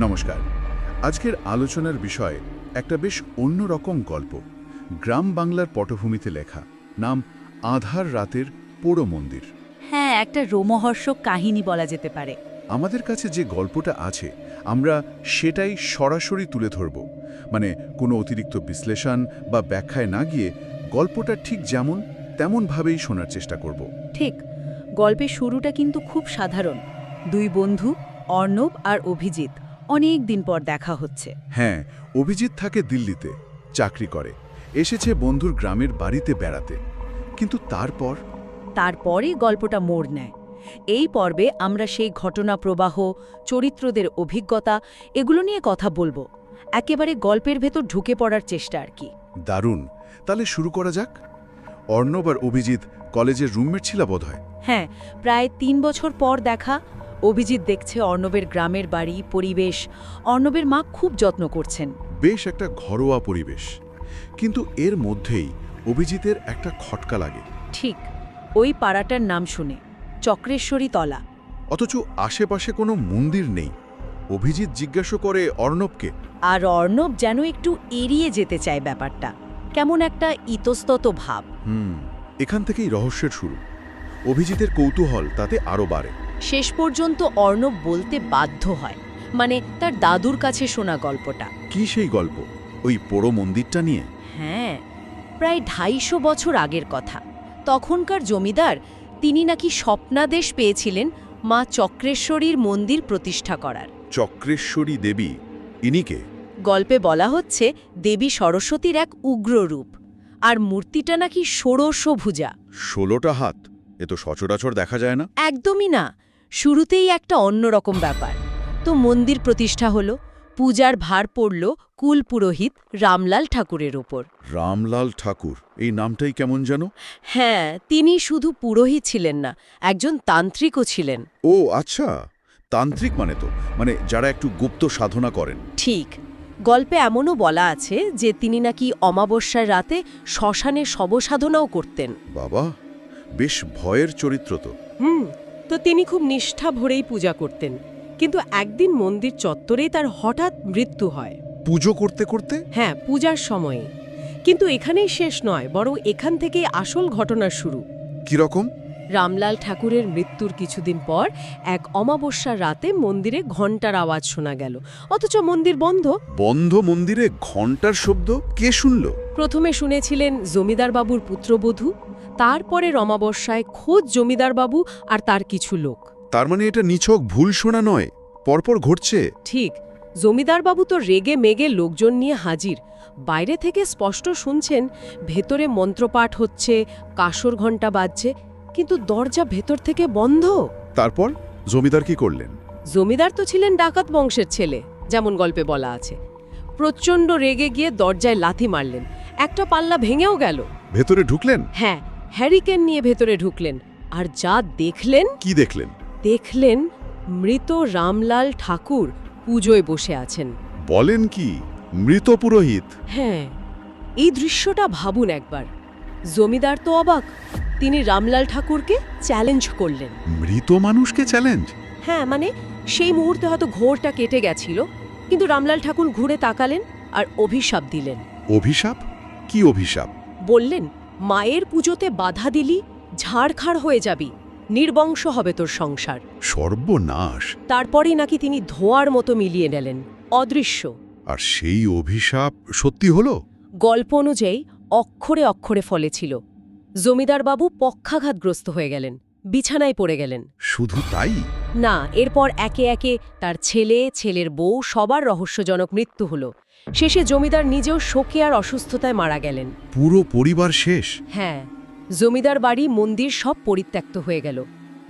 নমস্কার। আজকের আলোচনার বিষয় একটা বেশ অন্যরকম গল্প, গ্রাম বাংলার পটভূমিতে লেখা, নাম আধার রাতের পোড়ো মন্দির। হ্যাঁ, একটা রোমহর্ষক কাহিনী বলা যেতে পারে। আমাদের কাছে যে গল্পটা আছে আমরা সেটাই সরাসরি তুলে ধরব, মানে কোনো অতিরিক্ত বিশ্লেষণ বা ব্যাখ্যায় না গিয়ে গল্পটা ঠিক যেমন তেমনভাবেই শোনার চেষ্টা করব। ঠিক, গল্পের শুরুটা কিন্তু খুব সাধারণ। দুই বন্ধু, অর্ণব আর অভিজিৎ, অনেক দিন পর দেখা হচ্ছে। হ্যাঁ, অভিজিৎ থাকে দিল্লিতে, চাকরি করে, এসেছে বন্ধুর গ্রামের বাড়িতে বেড়াতে। কিন্তু তারপরেই গল্পটা মোড় নেয়। এই পর্বে আমরা সেই ঘটনা প্রবাহ, চরিত্রদের অভিজ্ঞতা, এগুলো নিয়ে কথা বলবো। একেবারে গল্পের ভেতর ঢুকে পড়ার চেষ্টা আর কি। দারুণ, তাহলে শুরু করা যাক। অর্ণব আর অভিজিৎ কলেজের রুমমেট ছিল বোধহয়। হ্যাঁ, প্রায় ৩ বছর পর দেখা। অভিজিৎ দেখছে অর্ণবের গ্রামের বাড়ি, পরিবেশ। অর্ণবের মা খুব যত্ন করছেন। বেশ একটা ঘরোয়া পরিবেশ, কিন্তু এর মধ্যেই অভিজিতের একটা খটকা লাগে। ঠিক, ওই পাড়াটার নাম শুনে, চক্রেশ্বরী তলা। অথচ আশেপাশে কোনো মন্দির নেই। অভিজিৎ জিজ্ঞাসা করে অর্ণবকে। আর অর্ণব যেন একটু এড়িয়ে যেতে চায় ব্যাপারটা, কেমন একটা ইতস্তত ভাব। এখান থেকেই রহস্যের শুরু। অভিজিতের কৌতূহল তাতে আরও বাড়ে। শেষ পর্যন্ত অর্ণব বলতে বাধ্য হয়, মানে তার দাদুর কাছে শোনা গল্পটা। কি সেই গল্প? ওই পোড়ো মন্দিরটা নিয়ে? হ্যাঁ, প্রায় ২৫০ বছর আগের কথা। তখনকার জমিদার, তিনি নাকি স্বপ্নাদেশ পেয়েছিলেন মা চক্রেশ্বরীর মন্দির প্রতিষ্ঠা করার। চক্রেশ্বরী দেবী, ইনিকে? গল্পে বলা হচ্ছে দেবী সরস্বতীর এক উগ্র রূপ, আর মূর্তিটা নাকি ষোড়শভুজা। ১৬টা হাত? এ তো সচরাচর দেখা যায় না। একদমই না। শুরুতেই একটা অন্যরকম ব্যাপার। তো মন্দির প্রতিষ্ঠা হলো, পূজার ভার পড়ল কুল পুরোহিত রামলাল ঠাকুরের ওপর। রামলাল ঠাকুর, এই নামটাই কেমন যেন। হ্যাঁ, তিনি শুধু পুরোহিত ছিলেন না, একজন তান্ত্রিকও ছিলেন। ও আচ্ছা, তান্ত্রিক মানে যারা একটু গুপ্ত সাধনা করেন। ঠিক, গল্পে এমনও বলা আছে যে তিনি নাকি অমাবস্যার রাতে শ্মশানে শবসাধনাও করতেন। বাবা, বেশ ভয়ের চরিত্র তো। তো তিনি খুব নিষ্ঠা ভরেই পূজা করতেন, কিন্তু একদিন মন্দির চত্বরেই তার হঠাৎ মৃত্যু হয়। পুজো করতে করতে? হ্যাঁ, পূজার সময়ে। কিন্তু এখানেই শেষ নয়, বরং এখান থেকেই আসল ঘটনার শুরু। কিরকম? রামলাল ঠাকুরের মৃত্যুর কিছুদিন পর এক অমাবস্যার রাতে মন্দিরে ঘণ্টার আওয়াজ শোনা গেল, অথচ মন্দির বন্ধ। বন্ধ মন্দিরে ঘণ্টার শব্দ? কে শুনল? প্রথমে শুনেছিলেন জমিদার বাবুর পুত্রবধূ, তারপরে অমাবস্যায় খোদ জমিদার বাবু আর তার কিছু লোক। তার মানে এটা নিছক ভুল শোনা নয়, পরপর ঘটছে। ঠিক, জমিদার বাবু তো রেগে মেগে লোকজন নিয়ে হাজির। বাইরে থেকে স্পষ্ট শুনছেন ভেতরে মন্ত্রপাঠ হচ্ছে, কাসর ঘণ্টা বাজছে, কিন্তু দরজা ভেতর থেকে বন্ধ। তারপর জমিদার কি করলেন? জমিদার তো ছিলেন ডাকাত বংশের ছেলে, যেমন গল্পে বলা আছে। প্রচণ্ড রেগে গিয়ে দরজায় লাথি মারলেন, একটা পাল্লা ভেঙেও গেল। ভেতরে ঢুকলেন? হ্যাঁ, হ্যারিকেন নিয়ে ভেতরে ঢুকলেন। আর যা দেখলেন! কি দেখলেন? দেখলেন মৃত রামলাল ঠাকুর পুজোয় বসে আছেন। বলেন কি, মৃত পুরোহিত? হ্যাঁ, এই দৃশ্যটা ভাবুন একবার। জমিদার তো অবাক, তিনি রামলাল ঠাকুরকে চ্যালেঞ্জ করলেন। মৃত মানুষকে চ্যালেঞ্জ? হ্যাঁ, মানে সেই মুহূর্তে হয়তো ঘোরটা কেটে গেছিল, কিন্তু রামলাল ঠাকুর ঘুরে তাকালেন আর অভিশাপ দিলেন। অভিশাপ? কি অভিশাপ? বললেন, মায়ের পুজোতে বাধা দিলি ঝাড়খাড় হয়ে যাবি, নির্বংশ হবে তোর সংসার। সর্বনাশ! তারপরেই নাকি তিনি ধোঁয়ার মতো মিলিয়ে নিলেন, অদৃশ্য। আর সেই অভিশাপ সত্যি হলো? গল্প অনুযায়ী অক্ষরে অক্ষরে ফলেছিল। জমিদার বাবু পক্ষাঘাতগ্রস্ত হয়ে গেলেন, বিছানায় পড়ে গেলেন। শুধু তাই? না, এরপর একে একে তার ছেলে, ছেলের বউ, সবার রহস্যজনক মৃত্যু হলো। শেষে জমিদার নিজেও শোকে আর অসুস্থতায় মারা গেলেন। পুরো পরিবার শেষ? হ্যাঁ, জমিদার বাড়ি, মন্দির সব পরিত্যক্ত হয়ে গেল।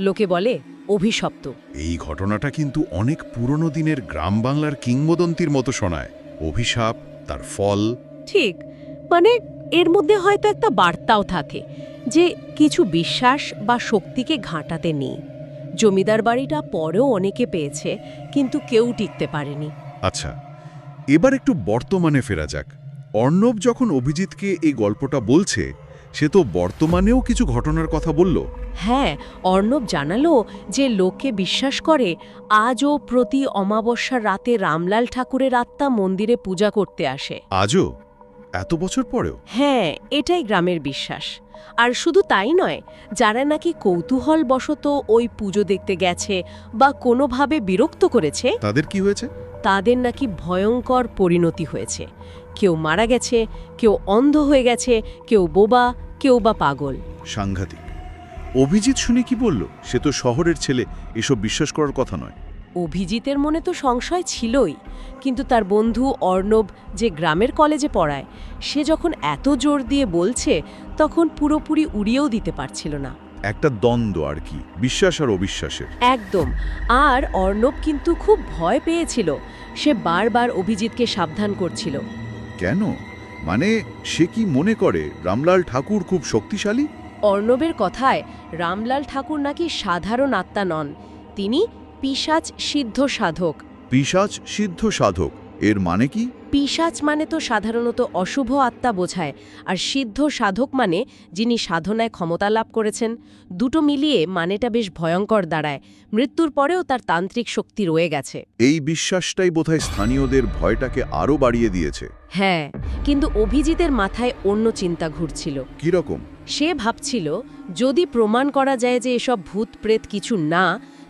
লোকে বলে অভিশপ্ত। এই ঘটনাটা কিন্তু অনেক পুরনো দিনের গ্রাম বাংলার কিংবদন্তির মতো শোনায়। অভিশাপ, তার ফল। ঠিক, মানে এর মধ্যে হয়তো একটা বার্তাও থাকে যে কিছু বিশ্বাস বা শক্তিকে ঘাঁটাতে নেই। জমিদার বাড়িটা পরেও অনেকে পেয়েছে, কিন্তু কেউ টিকতে পারেনি। আচ্ছা, এবার একটু বর্তমানে ফেরা যাক। অর্ণব যখন অভিজিৎকে এই গল্পটা বলছে, সে তো বর্তমানেও কিছু ঘটনার কথা বলল। হ্যাঁ, অর্ণব জানালো যে লোকে বিশ্বাস করে আজও প্রতি অমাবস্যার রাতে রামলাল ঠাকুরের আত্মা মন্দিরে পূজা করতে আসে। আজও? এত বছর পরেও? হ্যাঁ, এটাই গ্রামের বিশ্বাস। আর শুধু তাই নয়, যারা নাকি কৌতূহলবশত ওই পুজো দেখতে গেছে বা কোনোভাবে বিরক্ত করেছে, তাদের কি হয়েছে? তাদের নাকি ভয়ঙ্কর পরিণতি হয়েছে। কেউ মারা গেছে, কেউ অন্ধ হয়ে গেছে, কেউ বোবা, কেউ বা পাগল। সাংঘাতিক। অভিজিৎ শুনে কি বলল? সে তো শহরের ছেলে, এসব বিশ্বাস করার কথা নয়। অভিজিতের মনে তো সংশয় ছিলই, কিন্তু তার বন্ধু অর্ণব, যে গ্রামের কলেজে পড়ায়, সে যখন এত জোর দিয়ে বলছে, তখন পুরোপুরি উড়িয়েও দিতে পারছিল না। একটা দ্বন্দ্ব আর কি, বিশ্বাস আর অবিশ্বাসের। একদম। আর অর্ণব কিন্তু খুব ভয় পেয়েছিল। সে বারবার অভিজিৎকে সাবধান করছিল। কেন? মানে সে কি মনে করে রামলাল ঠাকুর খুব শক্তিশালী? অর্ণবের কথায় রামলাল ঠাকুর নাকি সাধারণ আত্মা নন, তিনি পিশাচ সিদ্ধ সাধক। পিশাচ সিদ্ধ সাধক, এর মানে কি? পিশাচ মানে তো সাধারণত অশুভ আত্মা বোঝায়, আর সিদ্ধ সাধক মানে যিনি সাধনায় ক্ষমতা লাভ করেছেন। দুটো মিলিয়ে মানেটা বেশ ভয়ঙ্কর দাঁড়ায়। মৃত্যুর পরেও তার তান্ত্রিক শক্তি রয়ে গেছে। এই বিশ্বাসটাই বোধহয় স্থানীয়দের ভয়টাকে আরও বাড়িয়ে দিয়েছে। হ্যাঁ, কিন্তু অভিজিতের মাথায় অন্য চিন্তা ঘুরছিল। কি রকম? সে ভাবছিল, যদি প্রমাণ করা যায় যে এসব ভূত প্রেত কিছু না,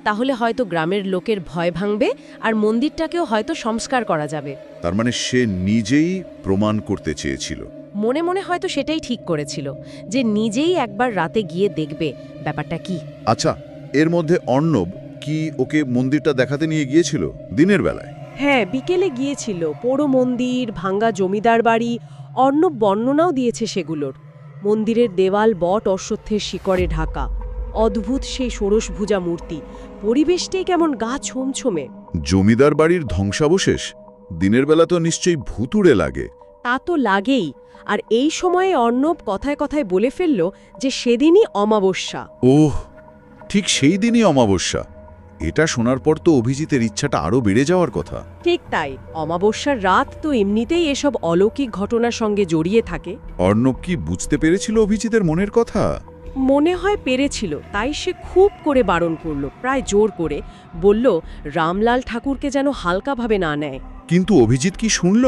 তাহলে হয়তো গ্রামের লোকের ভয় ভাঙবে আর মন্দিরটাকেও হয়তো সংস্কার করা যাবে। তার মানে সে নিজেই প্রমাণ করতে চেয়েছিল। মনে মনে হয়তো সেটাই ঠিক করেছিল, যে নিজেই একবার রাতে গিয়ে দেখবে ব্যাপারটা কি। আচ্ছা, এর মধ্যে অর্ণব কি ওকে মন্দিরটা দেখাতে নিয়ে গিয়েছিল দিনের বেলায়? হ্যাঁ, বিকেলে গিয়েছিল। পোড়ো মন্দির, ভাঙ্গা জমিদার বাড়ি, অর্ণব বর্ণনাও দিয়েছে সেগুলোর। মন্দিরের দেওয়াল বট অশ্বত্থের শিকড়ে ঢাকা, অদ্ভুত সেই ষোড়শভুজা মূর্তি, পরিবেশটাই কেমন গা ছমছমে। জমিদার বাড়ির ধ্বংসাবশেষ? দিনের বেলা তো নিশ্চয়ই ভুতুড়ে লাগে। তা তো লাগেই। আর এই সময়ে অর্ণব কথায় কথায় বলে ফেলল যে সেদিনই অমাবস্যা। ওহ, ঠিক সেই দিনই অমাবস্যা। এটা শোনার পর তো অভিজিতের ইচ্ছাটা আরও বেড়ে যাওয়ার কথা। ঠিক তাই, অমাবস্যার রাত তো এমনিতেই এসব অলৌকিক ঘটনার সঙ্গে জড়িয়ে থাকে। অর্ণব কি বুঝতে পেরেছিল অভিজিতের মনের কথা? মনে হয় পেরেছিল, তাই সে খুব করে বারণ করল, প্রায় জোর করে বলল রামলাল ঠাকুরকে যেন হালকাভাবে না নেয়। কিন্তু অভিজিৎ কি শুনল?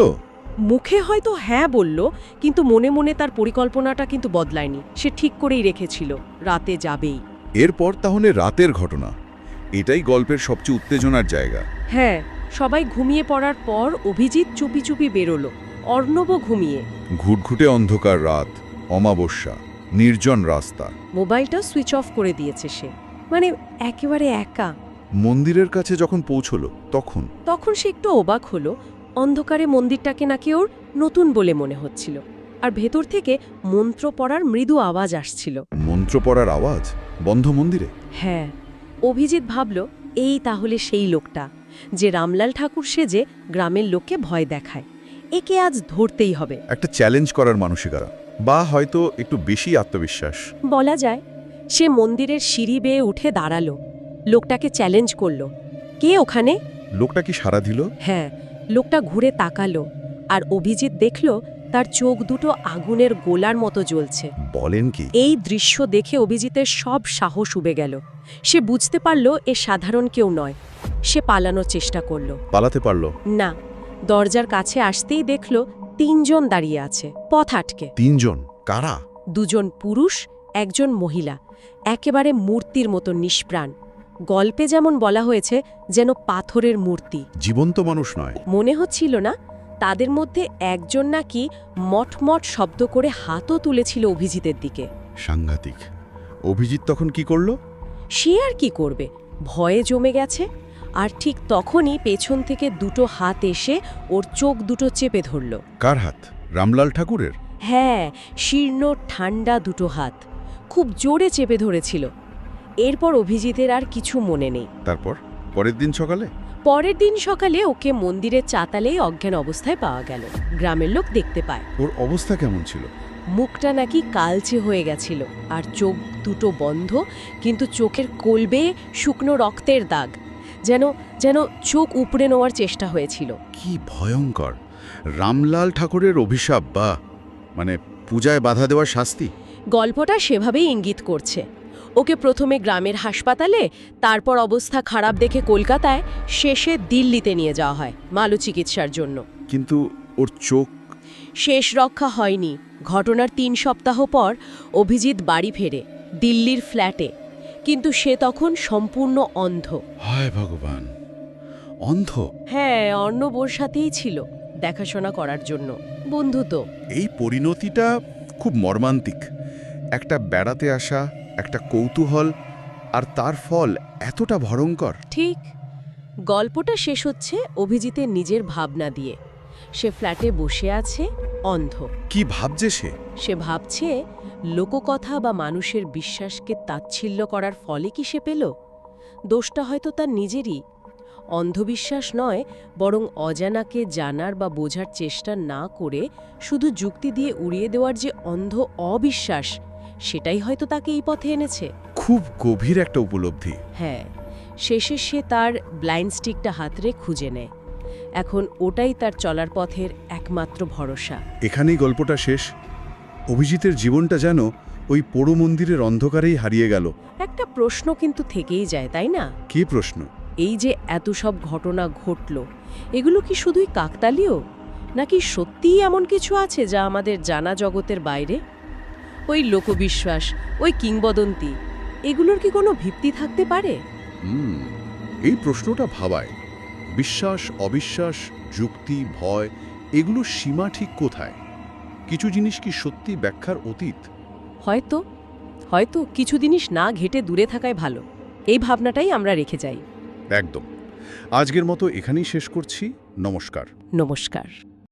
মুখে হয়তো হ্যাঁ বলল, কিন্তু মনে মনে তার পরিকল্পনাটা কিন্তু বদলায়নি। সে ঠিক করেই রেখেছিল রাতে যাবেই। এরপর তাহলে রাতের ঘটনা, এটাই গল্পের সবচেয়ে উত্তেজনার জায়গা। হ্যাঁ, সবাই ঘুমিয়ে পড়ার পর অভিজিৎ চুপি চুপি বেরোলো। অর্ণবও ঘুমিয়ে। ঘুটঘুটে অন্ধকার রাত, অমাবস্যা, নির্জন রাস্তা। মোবাইলটা সুইচ অফ করে দিয়েছে সে, মানে একেবারে একা। মন্দিরের কাছে যখন পৌঁছলো তখন সে একটু অবাক হলো। অন্ধকারে মন্দিরটাকে নাকি ওর নতুন বলে মনে হচ্ছিল, আর ভেতর থেকে মন্ত্র পড়ার মৃদু আওয়াজ আসছিল। মন্ত্র পড়ার আওয়াজ বন্ধ মন্দিরে? হ্যাঁ, অভিজিৎ ভাবল এই তাহলে সেই লোকটা যে রামলাল ঠাকুর সেজে গ্রামের লোককে ভয় দেখায়। একে আজ ধরতেই হবে। একটা চ্যালেঞ্জ করার মানসিকতা, বা হয়তো একটু বেশি আত্মবিশ্বাস বলা যায়। সে মন্দিরের সিঁড়ি বেয়ে উঠে দাঁড়ালো, লোকটাকে চ্যালেঞ্জ করল। কে ওখানে? লোকটা কি সাড়া দিল? হ্যাঁ, লোকটা ঘুরে তাকালো, আর অভিজিৎ দেখল তার চোখ দুটো আগুনের গোলার মতো জ্বলছে। বলেন কি? এই দৃশ্য দেখে অভিজিতের সব সাহস উবে গেল। সে বুঝতে পারল এ সাধারণ কেউ নয়। সে পালানোর চেষ্টা করল। পালাতে পারল না, দরজার কাছে আসতেই দেখল ৩ জন দাঁড়িয়ে আছে, পথ আটকে। ৩ জন? কারা? 2 জন পুরুষ, 1 জন মহিলা, একেবারে মূর্তির মতো নিষ্প্রাণ। গল্পে যেমন বলা হয়েছে, যেন পাথরের মূর্তি, জীবন্ত মানুষ নয়। মনে হচ্ছিল না। তাদের মধ্যে একজন নাকি মটমট শব্দ করে হাতও তুলেছিল অভিজিতের দিকে। সাংঘাতিক। অভিজিৎ তখন কি করল? সে আর কি করবে, ভয়ে জমে গেছে। আর ঠিক তখনই পেছন থেকে 2টো হাত এসে ওর চোখ দুটো চেপে ধরল। কার হাত? রামলাল ঠাকুরের? হ্যাঁ, শীর্ণ ঠান্ডা 2টো হাত খুব জোরে চেপে ধরেছিল। এরপর অভিজিতের আর কিছু মনে নেই। তারপর পরের দিন সকালে? পরের দিন সকালে ওকে মন্দিরের চাতালেই অজ্ঞান অবস্থায় পাওয়া গেল। গ্রামের লোক দেখতে পায়। ওর অবস্থা কেমন ছিল? মুখটা নাকি কালচে হয়ে গেছিল, আর চোখ দুটো বন্ধ, কিন্তু চোখের কোলবে শুকনো রক্তের দাগ, যেন যেন চোখ উপড়ে নেওয়ার চেষ্টা হয়েছিল। কি ভয়ঙ্কর! রামলাল ঠাকুরের অভিশাপ, বা মানে পূজায় বাধা দেওয়ার শাস্তি। গল্পটা সেভাবেই ইঙ্গিত করছে। ওকে প্রথমে গ্রামের হাসপাতালে, তারপর অবস্থা খারাপ দেখে কলকাতায়, শেষে দিল্লিতে নিয়ে যাওয়া হয় মালু চিকিৎসার জন্য। কিন্তু ওর চোখ? শেষ রক্ষা হয়নি। ঘটনার 3 সপ্তাহ পর অভিজিৎ বাড়ি ফেরে, দিল্লির ফ্ল্যাটে। কিন্তু সে তখন সম্পূর্ণ অন্ধ। হায় ভগবান, অন্ধ? হ্যাঁ, অর্ণব ওর সাথেই ছিল, দেখাশোনা করার জন্য, বন্ধু তো। এই পরিণতিটা খুব মর্মান্তিক। একটা বেড়াতে আসা, একটা কৌতূহল, আর তার ফল এতটা ভয়ঙ্কর। ঠিক। গল্পটা শেষ হচ্ছে অভিজিতের নিজের ভাবনা দিয়ে। সে ফ্ল্যাটে বসে আছে, অন্ধ। কি ভাবছে সে? সে ভাবছে লোককথা বা মানুষের বিশ্বাসকে তাচ্ছিল্য করার ফলে কি সে পেল? দোষটা হয়তো তার নিজেরই। অন্ধবিশ্বাস নয়, বরং অজানাকে জানার বা বোঝার চেষ্টা না করে শুধু যুক্তি দিয়ে উড়িয়ে দেওয়ার যে অন্ধ অবিশ্বাস, সেটাই হয়তো তাকে এই পথে এনেছে। খুব গভীর একটা উপলব্ধি। হ্যাঁ, শেষে সে তার ব্লাইন্ড স্টিকটা হাতরে খুঁজে নেয়। এখন ওটাই তার চলার পথের একমাত্র ভরসা। এখানেই গল্পটা শেষ। অভিজিতের জীবনটা যেন ওই পোড়ো মন্দিরের অন্ধকারেই হারিয়ে গেল। একটা প্রশ্ন কিন্তু থেকেই যায়, তাই না? কি প্রশ্ন? এই যে এত সব ঘটনা ঘটল, এগুলো কি শুধুই কাকতালীয়, নাকি সত্যিই এমন কিছু আছে যা আমাদের জানা জগতের বাইরে? ওই লোকবিশ্বাস, ওই কিংবদন্তি, এগুলোর কি কোনো ভিত্তি থাকতে পারে? এই প্রশ্নটা ভাবায়। বিশ্বাস, অবিশ্বাস, যুক্তি, ভয়, এগুলোর সীমা ঠিক কোথায়? কিছু জিনিস কি সত্যি ব্যাখ্যার অতীত? হয়তো হয়তো কিছু জিনিস না ঘেটে দূরে থাকাই ভালো। এই ভাবনাটাই আমরা রেখে যাই। একদম। আজকের মতো এখানেই শেষ করছি। নমস্কার। নমস্কার।